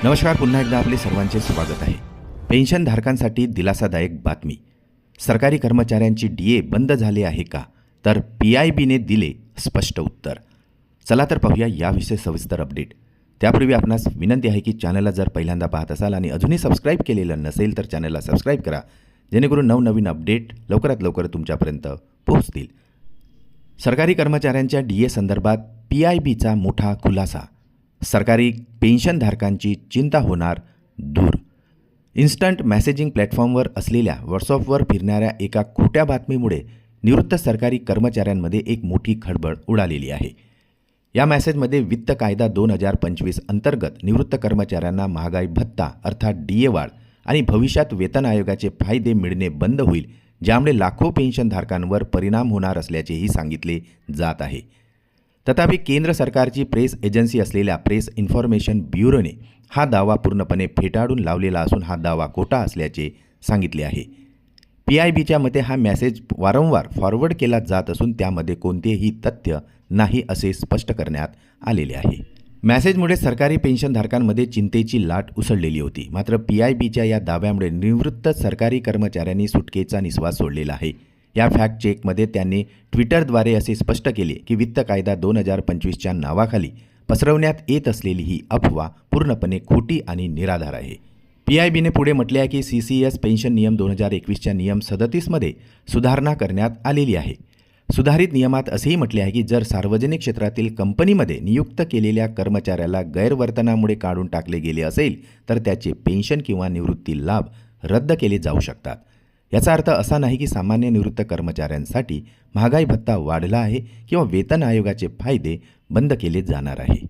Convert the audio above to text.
नमस्कार, पुन्हा एकदा आपले सर्वांचे स्वागत आहे. पेन्शनधारकांसाठी दिलासादायक बातमी. सरकारी कर्मचाऱ्यांची डीए बंद झाले आहे का? तर PIBने दिले स्पष्ट उत्तर. चला तर पाहूया याविषयी सविस्तर अपडेट. त्यापूर्वी आपणास विनंती आहे की चॅनलला जर पहिल्यांदा पाहत असाल आणि अजूनही सबस्क्राईब केलेलं नसेल तर चॅनलला सबस्क्राईब करा, जेणेकरून नवनवीन अपडेट लवकरात लवकर तुमच्यापर्यंत पोहोचतील. सरकारी कर्मचाऱ्यांच्या डीए संदर्भात PIBचा मोठा खुलासा. सरकारी पेन्शनधारकांची चिंता होणार दूर. इन्स्टंट मेसेजिंग प्लॅटफॉर्मवर असलेल्या व्हॉट्सअपवर फिरणाऱ्या एका खोट्या बातमीमुळे निवृत्त सरकारी कर्मचाऱ्यांमध्ये एक मोठी खळबळ उडालेली आहे. या मेसेजमध्ये वित्त कायदा 2025 अंतर्गत निवृत्त कर्मचाऱ्यांना महागाई भत्ता अर्थात डीए वाढ आणि भविष्यात वेतन आयोगाचे फायदे मिळणे बंद होईल, ज्यामुळे लाखो पेन्शनधारकांवर परिणाम होणार असल्याचेही सांगितले जात आहे. तथापि केंद्र सरकारची प्रेस एजन्सी असलेल्या प्रेस इन्फॉर्मेशन ब्युरोने हा दावा पूर्णपणे फेटाळून लावलेला असून हा दावा खोटा असल्याचे सांगितले आहे. PIBच्या मते हा मेसेज वारंवार फॉरवर्ड केला जात असून त्यामध्ये कोणतेही तथ्य नाही असे स्पष्ट करण्यात आलेले आहे. मेसेजमुळे सरकारी पेन्शनधारकांमध्ये चिंतेची लाट उसळलेली होती. मात्र PIBच्या या दाव्यामुळे निवृत्त सरकारी कर्मचाऱ्यांनी सुटकेचा निश्वास सोडलेला आहे. या फॅक्ट चेकमध्ये त्यांनी ट्विटरद्वारे असे स्पष्ट केले की वित्त कायदा 2025च्या नावाखाली पसरवण्यात येत असलेली ही अफवा पूर्णपणे खोटी आणि निराधार आहे. PIBने पुढे म्हटले आहे की CCS पेन्शन नियम 2021च्या नियम 37मध्ये सुधारणा करण्यात आलेली आहे. सुधारित नियमात असेही म्हटले आहे की जर सार्वजनिक क्षेत्रातील कंपनीमध्ये नियुक्त केलेल्या कर्मचाऱ्याला गैरवर्तनामुळे काढून टाकले गेले असेल तर त्याचे पेन्शन किंवा निवृत्ती लाभ रद्द केले जाऊ शकतात. याचा अर्थ असा नाही की सामान्य निवृत्त कर्मचाऱ्यांसाठी महागाई भत्ता वाढला आहे किंवा वेतन आयोगाचे फायदे बंद केले जाणार आहे.